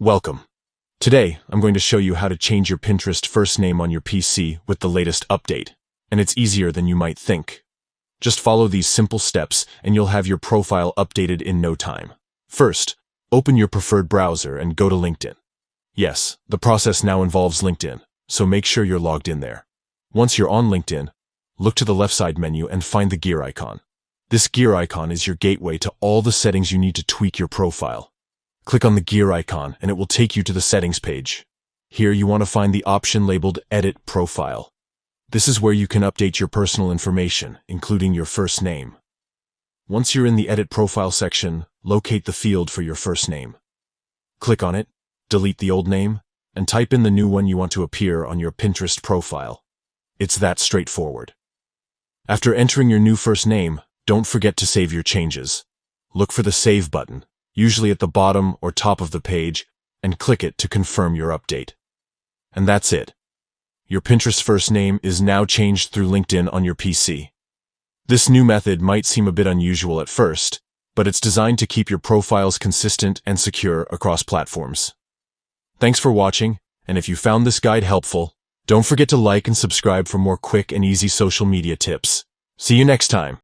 Welcome. Today, I'm going to show you how to change your Pinterest first name on your PC with the latest update, and it's easier than you might think. Just follow these simple steps and you'll have your profile updated in no time. First, open your preferred browser and go to LinkedIn. Yes, the process now involves LinkedIn, so make sure you're logged in there. Once you're on LinkedIn, look to the left side menu and find the gear icon. This gear icon is your gateway to all the settings you need to tweak your profile. Click on the gear icon and it will take you to the settings page. Here you want to find the option labeled Edit Profile. This is where you can update your personal information, including your first name. Once you're in the Edit Profile section, locate the field for your first name. Click on it, delete the old name, and type in the new one you want to appear on your Pinterest profile. It's that straightforward. After entering your new first name, don't forget to save your changes. Look for the Save button, usually at the bottom or top of the page, and click it to confirm your update. And that's it. Your Pinterest first name is now changed through LinkedIn on your PC. This new method might seem a bit unusual at first, but it's designed to keep your profiles consistent and secure across platforms. Thanks for watching, and if you found this guide helpful, don't forget to like and subscribe for more quick and easy social media tips. See you next time.